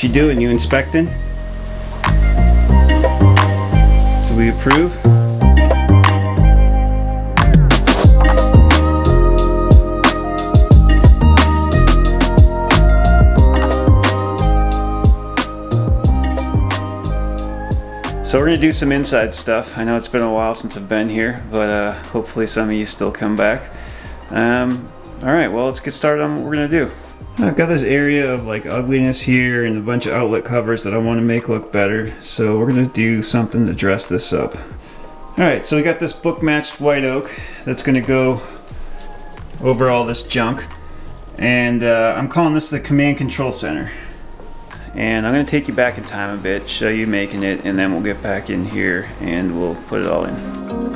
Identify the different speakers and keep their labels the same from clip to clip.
Speaker 1: What you doing? You inspecting? Do we approve? So we're gonna do some inside stuff. I know it's been a while since I've been here, but hopefully some of you still come back. Alright, well, let's get started on what we're gonna do. I've got this area of like ugliness here and a bunch of outlet covers that I want to make look better. So we're gonna do something to dress this up. Alright, so we got this book matched white oak that's gonna go over all this junk. And I'm calling this the command control center. And I'm going to take you back in time a bit, show you making it, and then we'll get back in here and we'll put it all in.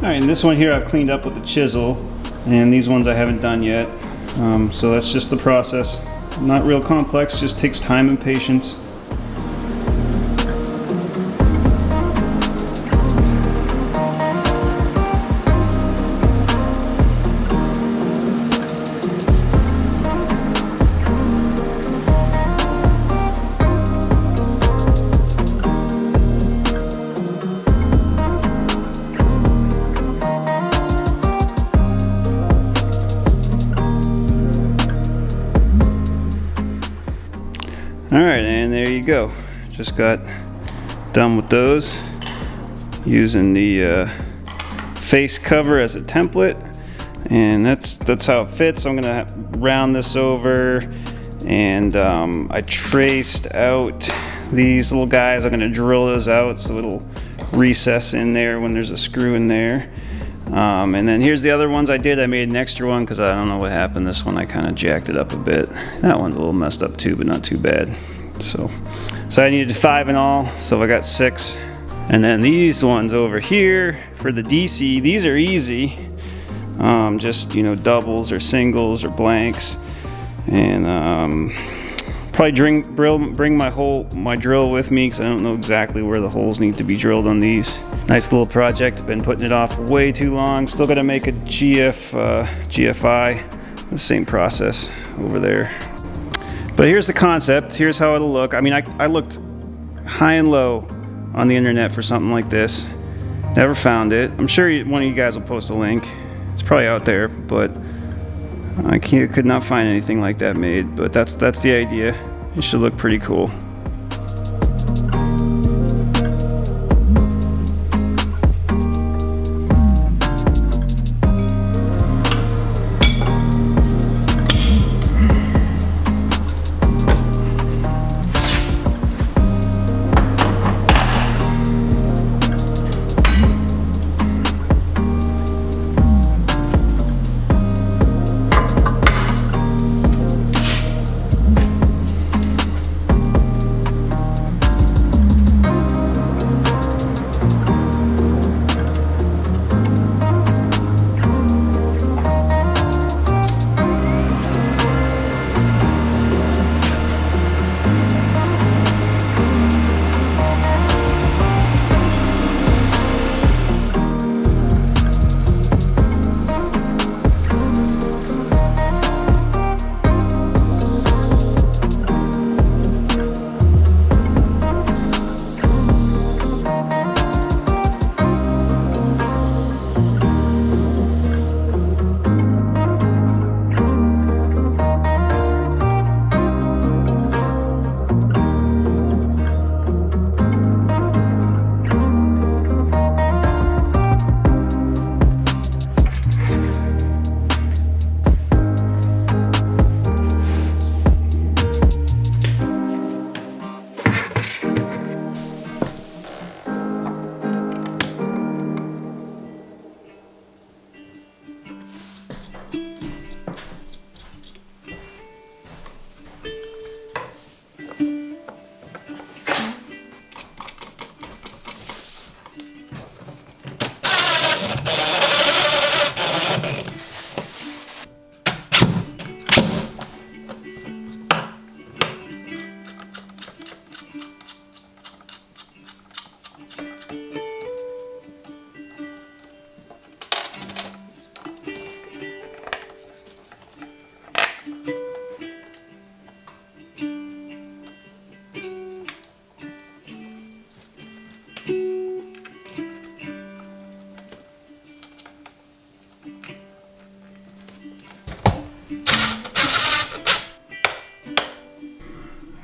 Speaker 1: And this one here I've cleaned up with a chisel, and these ones I haven't done yet. So that's just the process. Not real complex, just takes time and patience. Alright, and there you go. Just got done with those using the face cover as a template, and that's how it fits. I'm gonna round this over, and I traced out these little guys. I'm gonna drill those out so it'll recess in there when there's a screw in there. And then here's the other ones I did. I made an extra one because I don't know what happened. This one I kind of jacked it up a bit. That one's a little messed up too, but not too bad. So I needed 5 in all, so I got 6. And then these ones over here for the DC, these are easy. Just, you know, doubles or singles or blanks. And probably bring my drill with me because I don't know exactly where the holes need to be drilled on these. Nice little project. Been putting it off way too long. Still got to make a GFI. The same process over there. But here's the concept. Here's how it'll look. I mean, I looked high and low on the internet for something like this. Never found it. I'm sure one of you guys will post a link. It's probably out there, but I could not find anything like that made. But that's the idea. It should look pretty cool.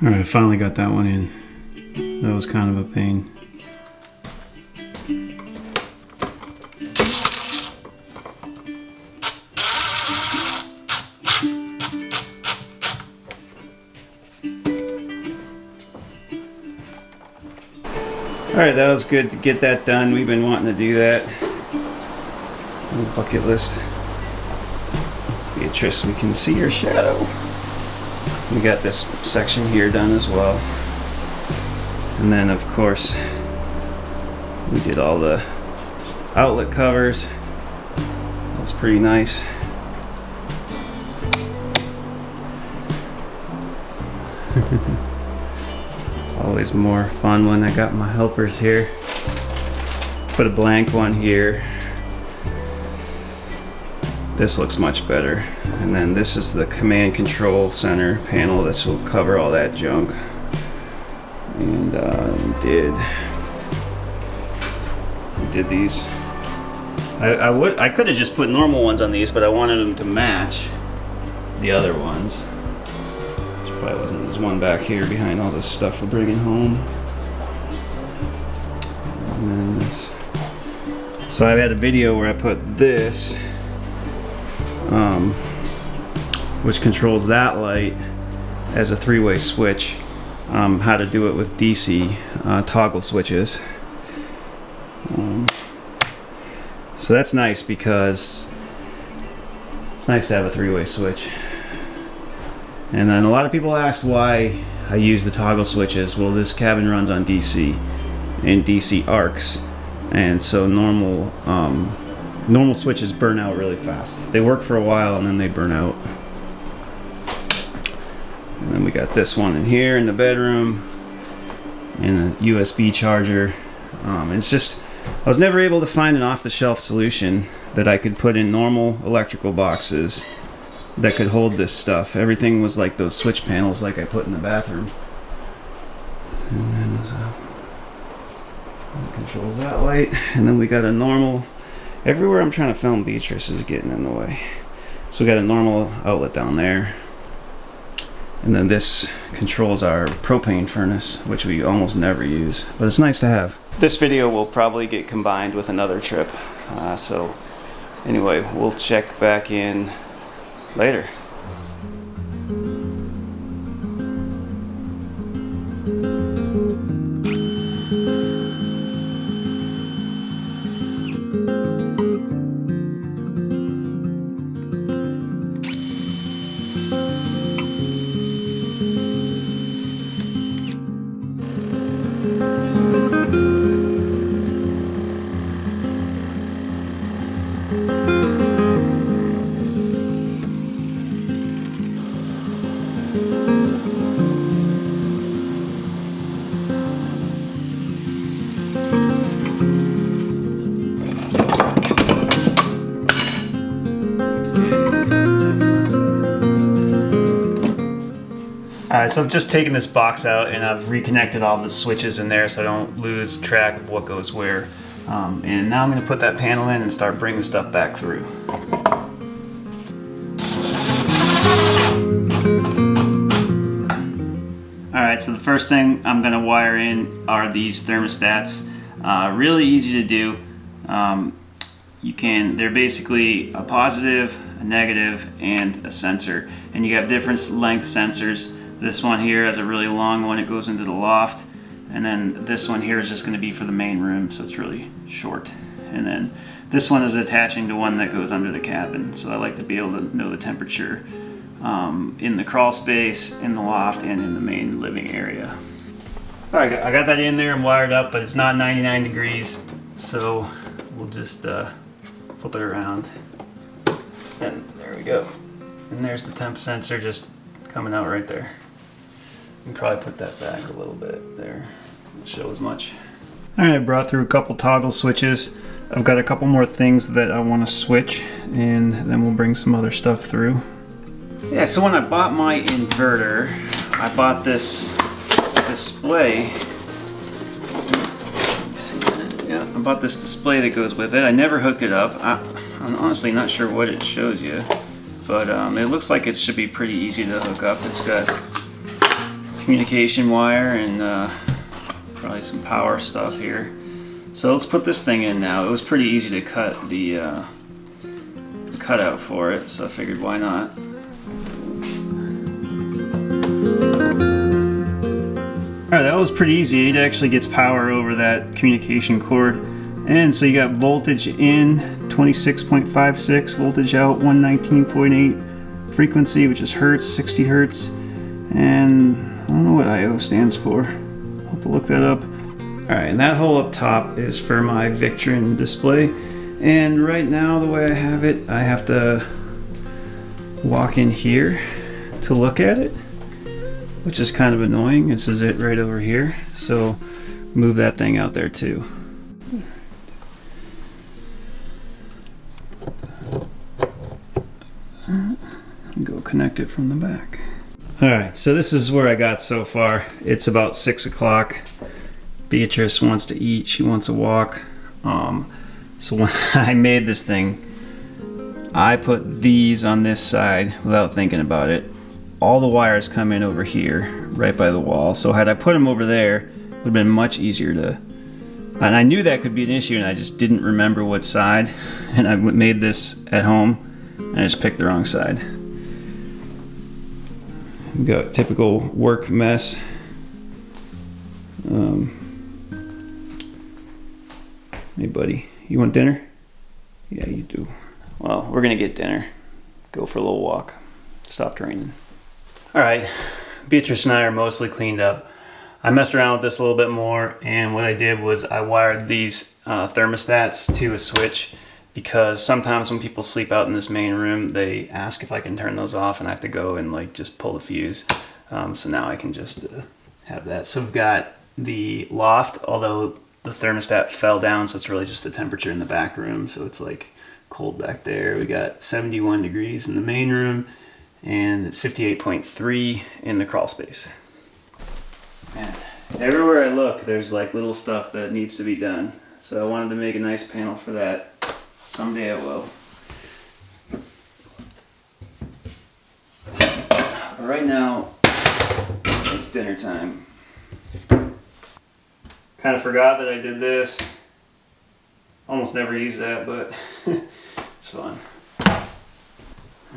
Speaker 1: Alright, I finally got that one in. That was kind of a pain. Alright, that was good to get that done. We've been wanting to do that. Bucket list. Beatrice, we can see your shadow. We got this section here done as well. And then of course, we did all the outlet covers. That was pretty nice. Always more fun when I got my helpers here. Put a blank one here. This looks much better. And then this is the command control center panel that will cover all that junk. And we did these. I could have just put normal ones on these, but I wanted them to match the other ones. Which probably wasn't. There's one back here behind all this stuff we're bringing home. And then this. So I had a video where I put this, which controls that light as a three-way switch. How to do it with DC toggle switches. So that's nice because it's nice to have a three-way switch. And then a lot of people asked why I use the toggle switches. Well, this cabin runs on DC and DC arcs, and so normal switches burn out really fast. They work for a while and then they burn out. And then we got this one in here in the bedroom, and a USB charger. It's just, I was never able to find an off-the-shelf solution that I could put in normal electrical boxes that could hold this stuff. Everything was like those switch panels like I put in the bathroom. And then it controls that light. And then we got a normal, everywhere I'm trying to film Beatrice is getting in the way. So we got a normal outlet down there. And then this controls our propane furnace, which we almost never use, but it's nice to have. This video will probably get combined with another trip. So anyway, we'll check back in later. So I've just taken this box out and I've reconnected all the switches in there so I don't lose track of what goes where. And now I'm going to put that panel in and start bringing stuff back through. Alright, so the first thing I'm going to wire in are these thermostats. Really easy to do. They're basically a positive, a negative, and a sensor. And you have different length sensors. This one here has a really long one, it goes into the loft. And then this one here is just going to be for the main room, so it's really short. And then this one is attaching to one that goes under the cabin. So I like to be able to know the temperature in the crawl space, in the loft, and in the main living area. Alright, I got that in there and wired up, but it's not 99 degrees. So we'll just flip it around. And there we go. And there's the temp sensor just coming out right there. You can probably put that back a little bit there. Won't show as much. Alright, I brought through a couple toggle switches. I've got a couple more things that I want to switch, and then we'll bring some other stuff through. Yeah, so when I bought my inverter, I bought this display. Let me see that. Yeah, I bought this display that goes with it. I never hooked it up. I'm honestly not sure what it shows you, but it looks like it should be pretty easy to hook up. It's got communication wire and probably some power stuff here. So let's put this thing in now. It was pretty easy to cut the cutout for it, so I figured why not. Alright, that was pretty easy. It actually gets power over that communication cord. And so you got voltage in 26.56, voltage out 119.8, frequency, which is hertz, 60 hertz, and I don't know what I/O stands for. I'll have to look that up. Alright, and that hole up top is for my Victron display. And right now, the way I have it, I have to walk in here to look at it, which is kind of annoying. This is it right over here. So move that thing out there too. Go connect it from the back. Alright, so this is where I got so far. It's about 6 o'clock. Beatrice wants to eat, she wants a walk. So when I made this thing, I put these on this side without thinking about it. All the wires come in over here, right by the wall. So had I put them over there, it would have been much easier to... And I knew that could be an issue, and I just didn't remember what side. And I made this at home, and I just picked the wrong side. We got typical work mess. Hey buddy, you want dinner? Yeah, you do. Well, we're gonna get dinner. Go for a little walk. Stopped raining. Alright, Beatrice and I are mostly cleaned up. I messed around with this a little bit more, and what I did was I wired these thermostats to a switch, because sometimes when people sleep out in this main room, they ask if I can turn those off, and I have to go and like just pull the fuse. So now I can just have that. So we've got the loft, although the thermostat fell down, so it's really just the temperature in the back room, so it's like cold back there. We got 71 degrees in the main room, and it's 58.3 in the crawl space. Man, everywhere I look, there's like little stuff that needs to be done. So I wanted to make a nice panel for that. Someday I will. But right now, it's dinner time. Kind of forgot that I did this. Almost never use that, but it's fun.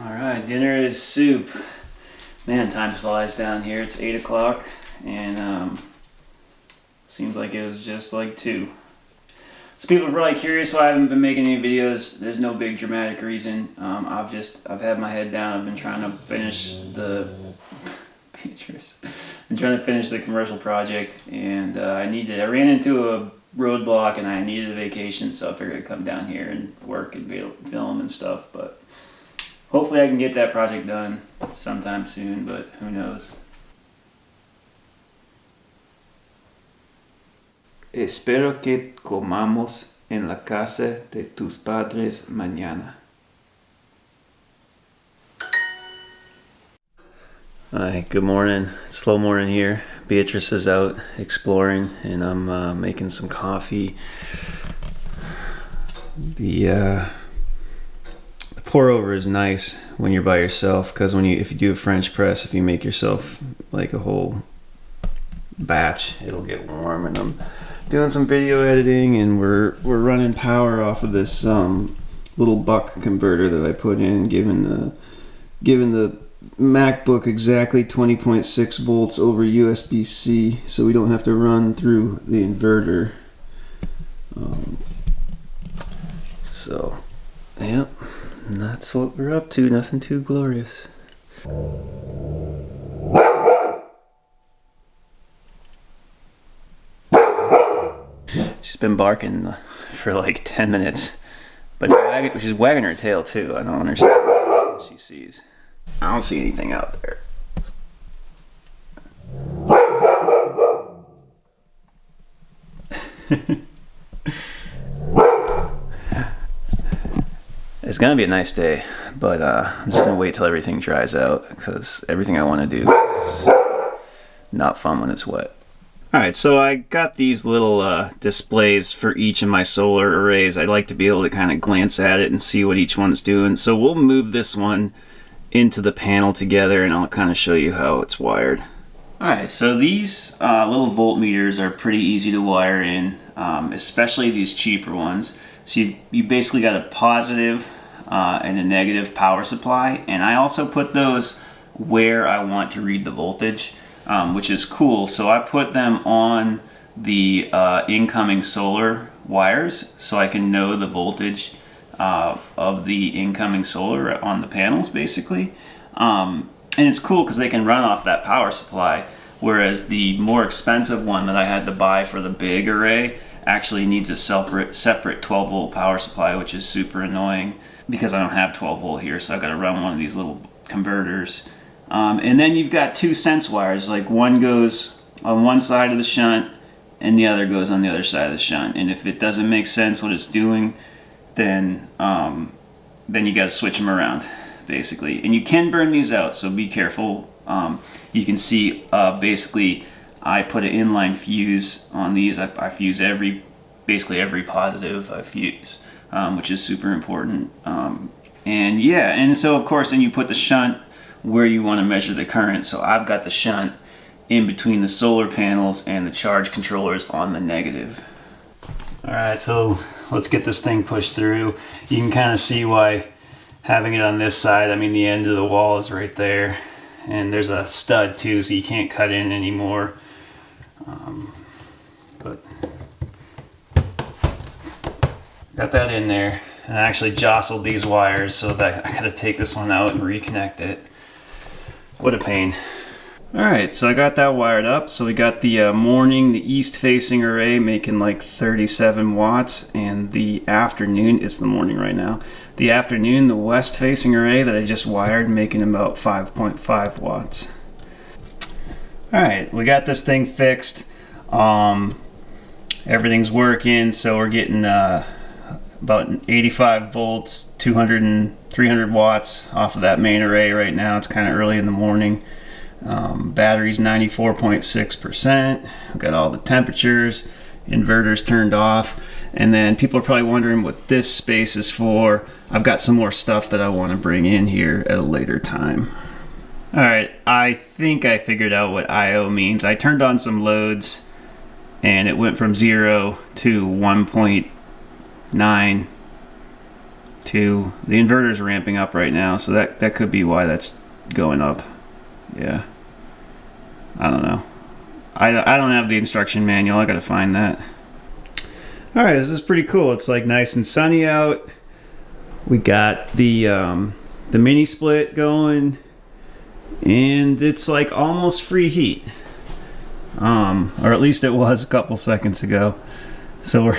Speaker 1: Alright, dinner is soup. Man, time flies down here. It's 8 o'clock, and seems like it was just like 2. So people are probably curious why I haven't been making any videos. There's no big dramatic reason. I've had my head down. I've been trying to finish the I'm trying to finish the commercial project, and I ran into a roadblock and I needed a vacation, so I figured I'd come down here and work and film and stuff. But hopefully I can get that project done sometime soon, but who knows. Espero que comamos en la casa de tus padres mañana. Hi, good morning. Slow morning here. Beatrice is out exploring, and I'm making some coffee. The pour over is nice when you're by yourself, because if you do a French press, if you make yourself like a whole batch, it'll get warm. And I'm doing some video editing, and we're running power off of this little buck converter that I put in, giving the MacBook exactly 20.6 volts over USB-C, so we don't have to run through the inverter. So, yeah, that's what we're up to. Nothing too glorious. She's been barking for like 10 minutes, but she's wagging her tail too. I don't understand what she sees. I don't see anything out there. It's gonna be a nice day, but I'm just gonna wait till everything dries out, because everything I want to do is not fun when it's wet. Alright, so I got these little displays for each of my solar arrays. I'd like to be able to kind of glance at it and see what each one's doing. So we'll move this one into the panel together, and I'll kind of show you how it's wired. Alright, so these little voltmeters are pretty easy to wire in, especially these cheaper ones. So you basically got a positive and a negative power supply, and I also put those where I want to read the voltage, which is cool. So I put them on the incoming solar wires so I can know the voltage of the incoming solar on the panels, basically. And it's cool because they can run off that power supply, whereas the more expensive one that I had to buy for the big array actually needs a separate 12 volt power supply, which is super annoying because I don't have 12 volt here, so I got to run one of these little converters. And then you've got two sense wires, like one goes on one side of the shunt and the other goes on the other side of the shunt. And if it doesn't make sense what it's doing, then you got to switch them around, basically. And you can burn these out, so be careful. You can see basically I put an inline fuse on these. I fuse basically every positive I fuse, which is super important. And yeah, and so of course then you put the shunt where you want to measure the current. So I've got the shunt in between the solar panels and the charge controllers on the negative. Alright, so let's get this thing pushed through. You can kind of see why having it on this side, I mean the end of the wall is right there, and there's a stud too, so you can't cut in anymore. But got that in there, and I actually jostled these wires so that I gotta take this one out and reconnect it. What a pain. Alright, so I got that wired up. So we got the morning, the east facing array making like 37 watts, and the afternoon, it's the morning right now, the afternoon, the west facing array that I just wired making about 5.5 watts. Alright, we got this thing fixed. Everything's working, so we're getting about 85 volts, 200 and 300 watts off of that main array right now. It's kind of early in the morning. Battery's 94.6%. We've got all the temperatures, inverters turned off, and then people are probably wondering what this space is for. I've got some more stuff that I want to bring in here at a later time. Alright, I think I figured out what I/O means. I turned on some loads and it went from 0 to 1.92. The inverter's ramping up right now, so that could be why that's going up. Yeah, I don't know. I don't have the instruction manual. I gotta find that. Alright, this is pretty cool. It's like nice and sunny out. We got the mini split going, and it's like almost free heat, or at least it was a couple seconds ago. So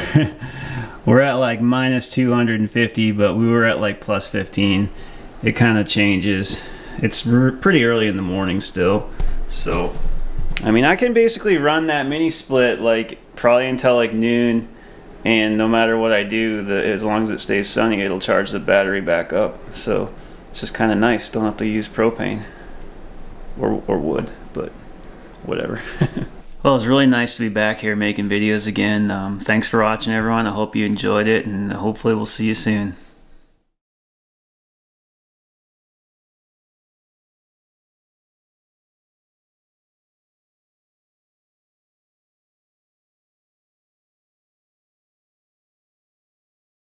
Speaker 1: we're at like minus 250, but we were at like plus 15. It kind of changes. It's pretty early in the morning still, so I mean I can basically run that mini split like probably until like noon, and no matter what I do, as long as it stays sunny, it'll charge the battery back up. So it's just kind of nice. Don't have to use propane or wood, but whatever. Well, it's really nice to be back here making videos again. Thanks for watching, everyone. I hope you enjoyed it, and hopefully we'll see you soon.